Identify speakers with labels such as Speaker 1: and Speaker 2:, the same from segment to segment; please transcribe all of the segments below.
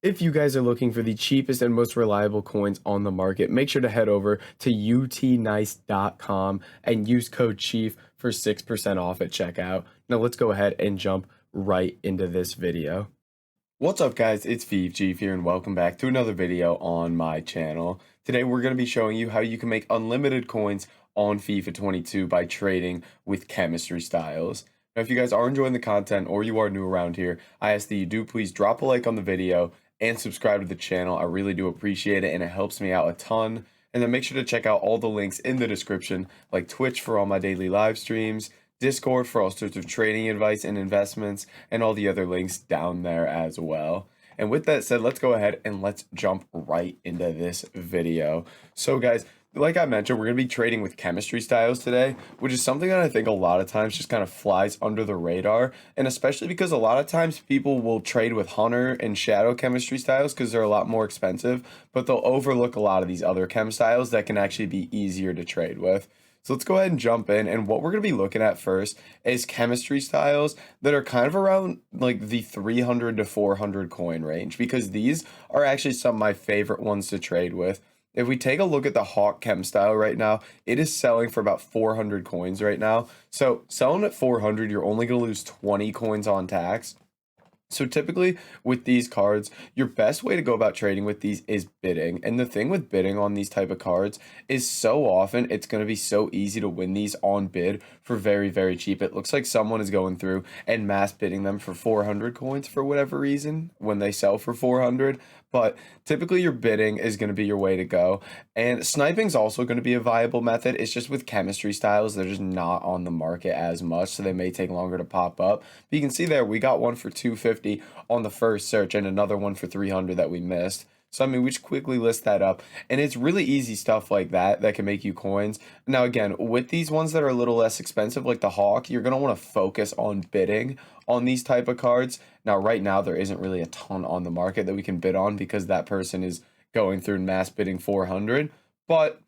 Speaker 1: If you guys are looking for the cheapest and most reliable coins on the market, make sure to head over to utnice.com and use code CHIEF for 6% off at checkout. Now let's go ahead and jump right into this video. What's up guys, it's Chief here and welcome back to another video on my channel. Today we're going to be showing you how you can make unlimited coins on FIFA 22 by trading with chemistry styles. Now if you guys are enjoying the content or you are new around here, I ask that you do please drop a like on the video and subscribe to the channel. I really do appreciate it and it helps me out a ton. And then make sure to check out all the links in the description, like Twitch for all my daily live streams, Discord for all sorts of trading advice and investments, and all the other links down there as well. And with that said, let's go ahead and let's jump right into this video. So guys, like I mentioned, we're going to be trading with chemistry styles today, which is something that I think a lot of times just kind of flies under the radar. And especially because a lot of times people will trade with hunter and shadow chemistry styles because they're a lot more expensive, but they'll overlook a lot of these other chem styles that can actually be easier to trade with. So let's go ahead and jump in, and what we're going to be looking at first is chemistry styles that are kind of around like the 300 to 400 coin range, because these are actually some of my favorite ones to trade with. If we take a look at the Hawk Chem style right now, it is selling for about 400 coins right now. So selling at 400, you're only going to lose 20 coins on tax. So typically with these cards, your best way to go about trading with these is bidding. And the thing with bidding on these type of cards is so often it's going to be so easy to win these on bid for very, very cheap. It looks like someone is going through and mass bidding them for 400 coins for whatever reason when they sell for 400. But typically your bidding is going to be your way to go. And sniping is also going to be a viable method. It's just with chemistry styles, they're just not on the market as much, so they may take longer to pop up. But you can see there, we got one for 250 on the first search and another one for 300 that we missed. So, I mean, we should quickly list that up. And it's really easy stuff like that that can make you coins. Now, again, with these ones that are a little less expensive, like the Hawk, you're going to want to focus on bidding on these type of cards. Now, right now, there isn't really a ton on the market that we can bid on because that person is going through mass bidding 400. But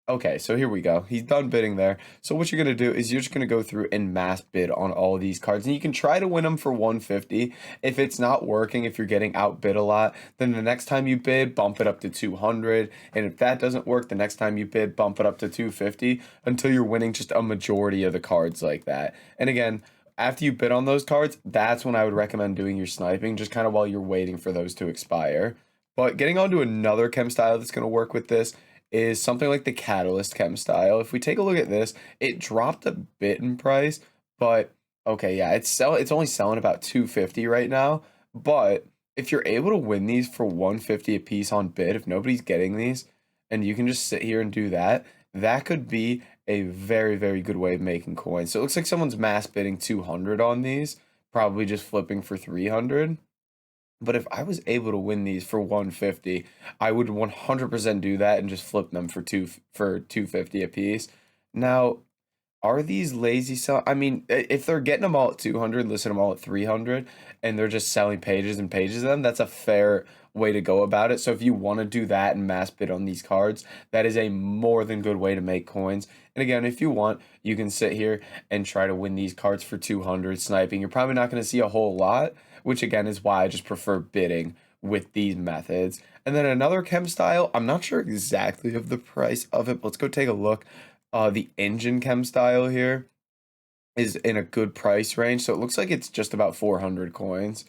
Speaker 1: okay, so here we go. He's done bidding there. So what you're going to do is you're just going to go through and mass bid on all of these cards. And you can try to win them for 150. If it's not working, if you're getting outbid a lot, then the next time you bid, bump it up to 200. And if that doesn't work, the next time you bid, bump it up to 250 until you're winning just a majority of the cards like that. And again, after you bid on those cards, that's when I would recommend doing your sniping, just kind of while you're waiting for those to expire. But getting on to another chem style that's going to work with this is something like the Catalyst Chem style. If we take a look at this, it dropped a bit in price, but okay, yeah, it's only selling about 250 right now. But if you're able to win these for 150 a piece on bid, if nobody's getting these, and you can just sit here and do that, that could be a very, very good way of making coins. So it looks like someone's mass bidding 200 on these, probably just flipping for 300. But if I was able to win these for 150, I would 100% do that and just flip them for 250 a piece. Now, are these lazy sell? I mean, if they're getting them all at 200, listing them all at 300, and they're just selling pages and pages of them, that's a fair way to go about it. So if you want to do that and mass bid on these cards, that is a more than good way to make coins. And again, if you want, you can sit here and try to win these cards for 200 sniping. You're probably not going to see a whole lot, which again is why I just prefer bidding with these methods. And then another chem style, I'm not sure exactly of the price of it, but let's go take a look. The engine chem style here is in a good price range. So it looks like it's just about 400 coins.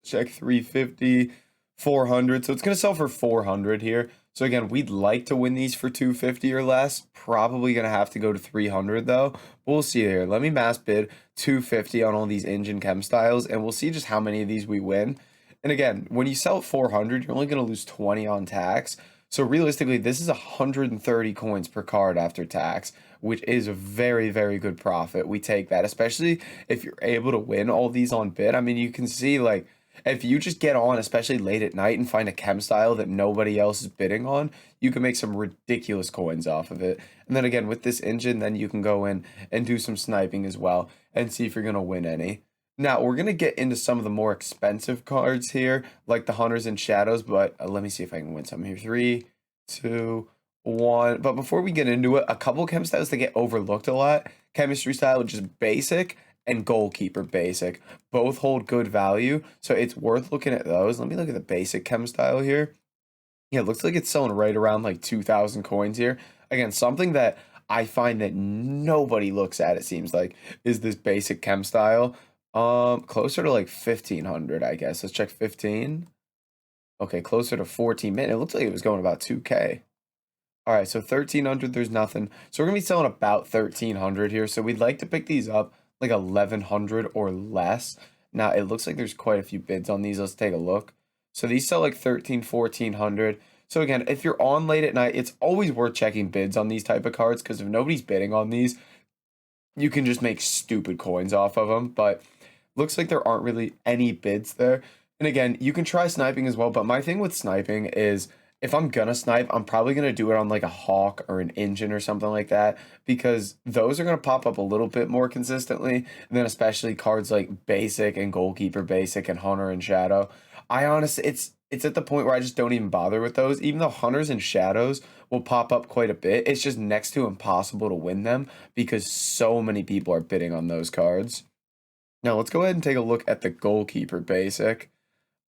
Speaker 1: Check 350, 400. So it's going to sell for 400 here. So again, we'd like to win these for 250 or less. Probably going to have to go to 300 though. We'll see here. Let me mass bid 250 on all these engine chem styles, and we'll see just how many of these we win. And again, when you sell at 400, you're only going to lose 20 on tax. So realistically, this is 130 coins per card after tax, which is a very, very good profit. We take that, especially if you're able to win all these on bid. I mean, you can see like if you just get on, especially late at night, and find a chem style that nobody else is bidding on, you can make some ridiculous coins off of it. And then again, with this engine, then you can go in and do some sniping as well and see if you're going to win any. Now, we're going to get into some of the more expensive cards here, like the Hunters and Shadows, but let me see if I can win some here. 3, 2, 1. But before we get into it, a couple chem styles that get overlooked a lot. Chemistry style, which is basic, and Goalkeeper Basic. Both hold good value, so it's worth looking at those. Let me look at the basic Chem style here. Yeah, it looks like it's selling right around like 2,000 coins here. Again, something that I find that nobody looks at, it seems like, is this basic Chem style. Closer to like 1,500, I guess. Let's check 15. Okay, closer to 14. Man, it looks like it was going about 2K. All right, so 1,300, there's nothing. So we're gonna be selling about 1,300 here. So we'd like to pick these up like 1,100 or less. Now it looks like there's quite a few bids on these. Let's take a look. So these sell like 13, 1,400. So again, if you're on late at night, it's always worth checking bids on these type of cards because if nobody's bidding on these, you can just make stupid coins off of them. But looks like there aren't really any bids there. And again, you can try sniping as well. But my thing with sniping is if I'm gonna snipe, I'm probably gonna do it on like a hawk or an engine or something like that because those are gonna pop up a little bit more consistently. And then especially cards like basic and goalkeeper basic and hunter and shadow. I honestly, it's at the point where I just don't even bother with those. Even though hunters and shadows will pop up quite a bit, it's just next to impossible to win them because so many people are bidding on those cards. Now let's go ahead and take a look at the goalkeeper basic.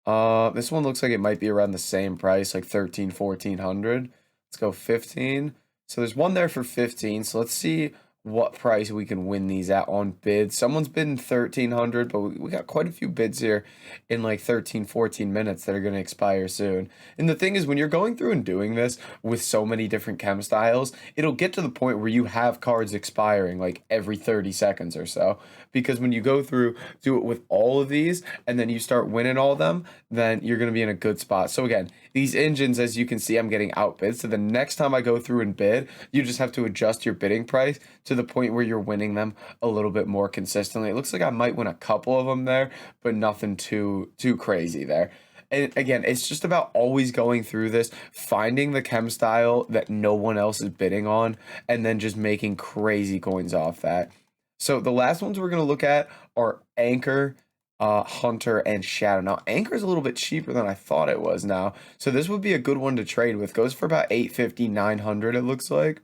Speaker 1: This one looks like it might be around the same price, like 13, 1,400. Let's go 15. So there's one there for 15. So let's see what price we can win these at on bids. Someone's bidding 1,300, but we got quite a few bids here in like 13, 14 minutes that are going to expire soon. And the thing is, when you're going through and doing this with so many different chem styles, it'll get to the point where you have cards expiring like every 30 seconds or so. Because when you go through, do it with all of these, and then you start winning all of them, then you're going to be in a good spot. So again, these engines, as you can see, I'm getting outbid. So the next time I go through and bid, you just have to adjust your bidding price to the point where you're winning them a little bit more consistently. It looks like I might win a couple of them there, but nothing too crazy there. And again, it's just about always going through this, finding the chem style that no one else is bidding on, and then just making crazy coins off that. So the last ones we're going to look at are Anchor, Hunter, and Shadow. Now, Anchor is a little bit cheaper than I thought it was now. So this would be a good one to trade with. Goes for about 850, 900, it looks like.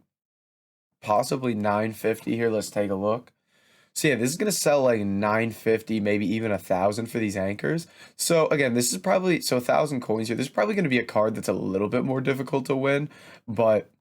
Speaker 1: Possibly 950 here. Let's take a look. So yeah, this is going to sell like 950, maybe even 1,000 for these anchors. So again, this is probably, so 1,000 coins here. This is probably going to be a card that's a little bit more difficult to win, but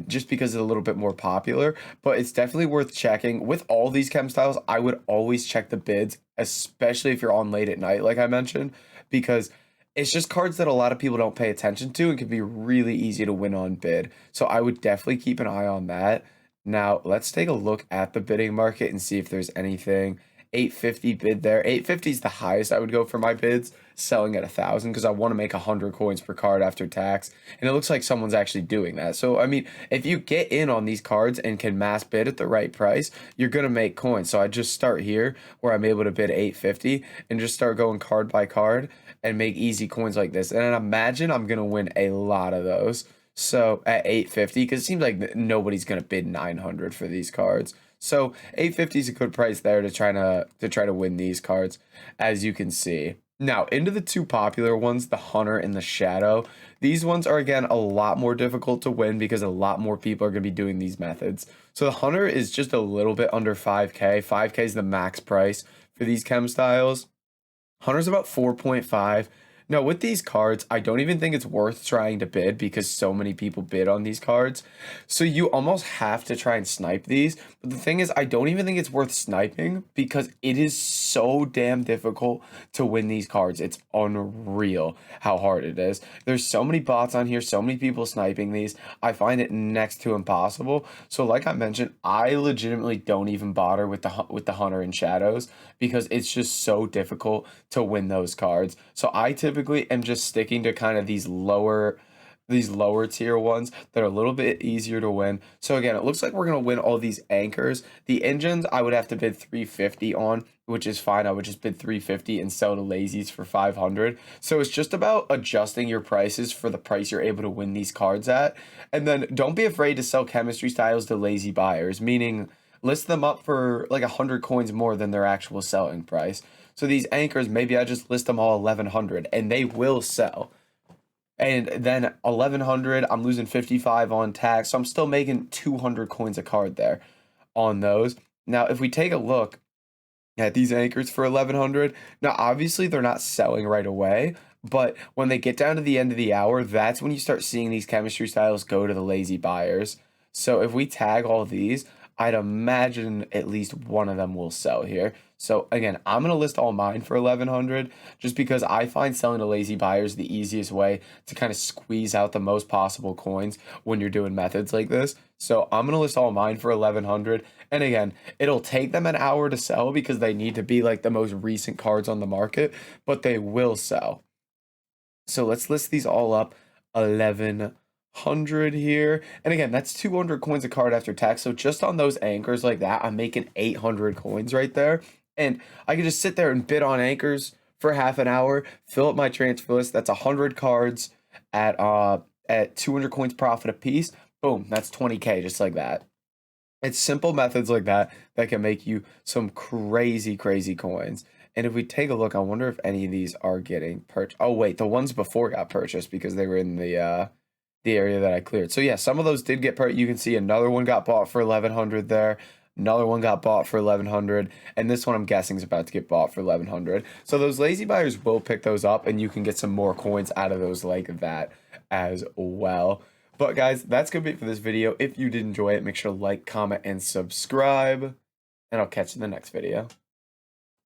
Speaker 1: just because it's a little bit more popular, but it's definitely worth checking. With all these chem styles, I would always check the bids, especially if you're on late at night, like I mentioned, because it's just cards that a lot of people don't pay attention to and can be really easy to win on bid. So I would definitely keep an eye on that. Now, let's take a look at the bidding market and see if there's anything. 850 bid there. 850 is the highest I would go for my bids, selling at 1,000 because I want to make 100 coins per card after tax. And it looks like someone's actually doing that. So, I mean, if you get in on these cards and can mass bid at the right price, you're going to make coins. So I just start here where I'm able to bid 850 and just start going card by card and make easy coins like this. And imagine I'm going to win a lot of those. So at 850, because it seems like nobody's going to bid 900 for these cards. So 850 is a good price there to try to win these cards, as you can see. Now, into the two popular ones, the Hunter and the Shadow. These ones are, again, a lot more difficult to win because a lot more people are going to be doing these methods. So the Hunter is just a little bit under 5K. 5K is the max price for these chem styles. Hunter's about 4.5. Now, with these cards, I don't even think it's worth trying to bid because so many people bid on these cards. So you almost have to try and snipe these. But the thing is, I don't even think it's worth sniping because it is so damn difficult to win these cards. It's unreal how hard it is. There's so many bots on here, so many people sniping these. I find it next to impossible. So like I mentioned, I legitimately don't even bother with the Hunter and Shadows because it's just so difficult to win those cards. So I typically am just sticking to kind of these lower tier ones that are a little bit easier to win. So again, it looks like we're going to win all these anchors. The engines, I would have to bid 350 on, which is fine. I would just bid 350 and sell to lazies for 500. So it's just about adjusting your prices for the price you're able to win these cards at. And then don't be afraid to sell chemistry styles to lazy buyers, meaning list them up for like 100 coins more than their actual selling price. So these anchors, maybe I just list them all 1,100 and they will sell. And then 1,100, I'm losing 55 on tax. So I'm still making 200 coins a card there on those. Now, if we take a look at these anchors for 1100. Now, obviously, they're not selling right away, but when they get down to the end of the hour, that's when you start seeing these chemistry styles go to the lazy buyers. So if we tag all these, I'd imagine at least one of them will sell here. So again, I'm gonna list all mine for 1100 just because I find selling to lazy buyers the easiest way to kind of squeeze out the most possible coins when you're doing methods like this. So I'm gonna list all mine for 1100. And again, it'll take them an hour to sell because they need to be like the most recent cards on the market, but they will sell. So let's list these all up. 1100 here. And again, that's 200 coins a card after tax. So just on those anchors like that, I'm making 800 coins right there. And I can just sit there and bid on anchors for half an hour, fill up my transfer list. That's 100 cards at 200 coins profit a piece. Boom, that's 20K just like that. It's simple methods like that that can make you some crazy, crazy coins. And if we take a look, I wonder if any of these are getting purchased. Oh, wait, the ones before got purchased because they were in the area that I cleared. So yeah, some of those did get purchased. You can see another one got bought for 1100 there. Another one got bought for 1100, and this one I'm guessing is about to get bought for 1100. So those lazy buyers will pick those up, and you can get some more coins out of those like that as well. But guys, that's gonna be it for this video. If you did enjoy it, make sure to like, comment, and subscribe, and I'll catch you in the next video.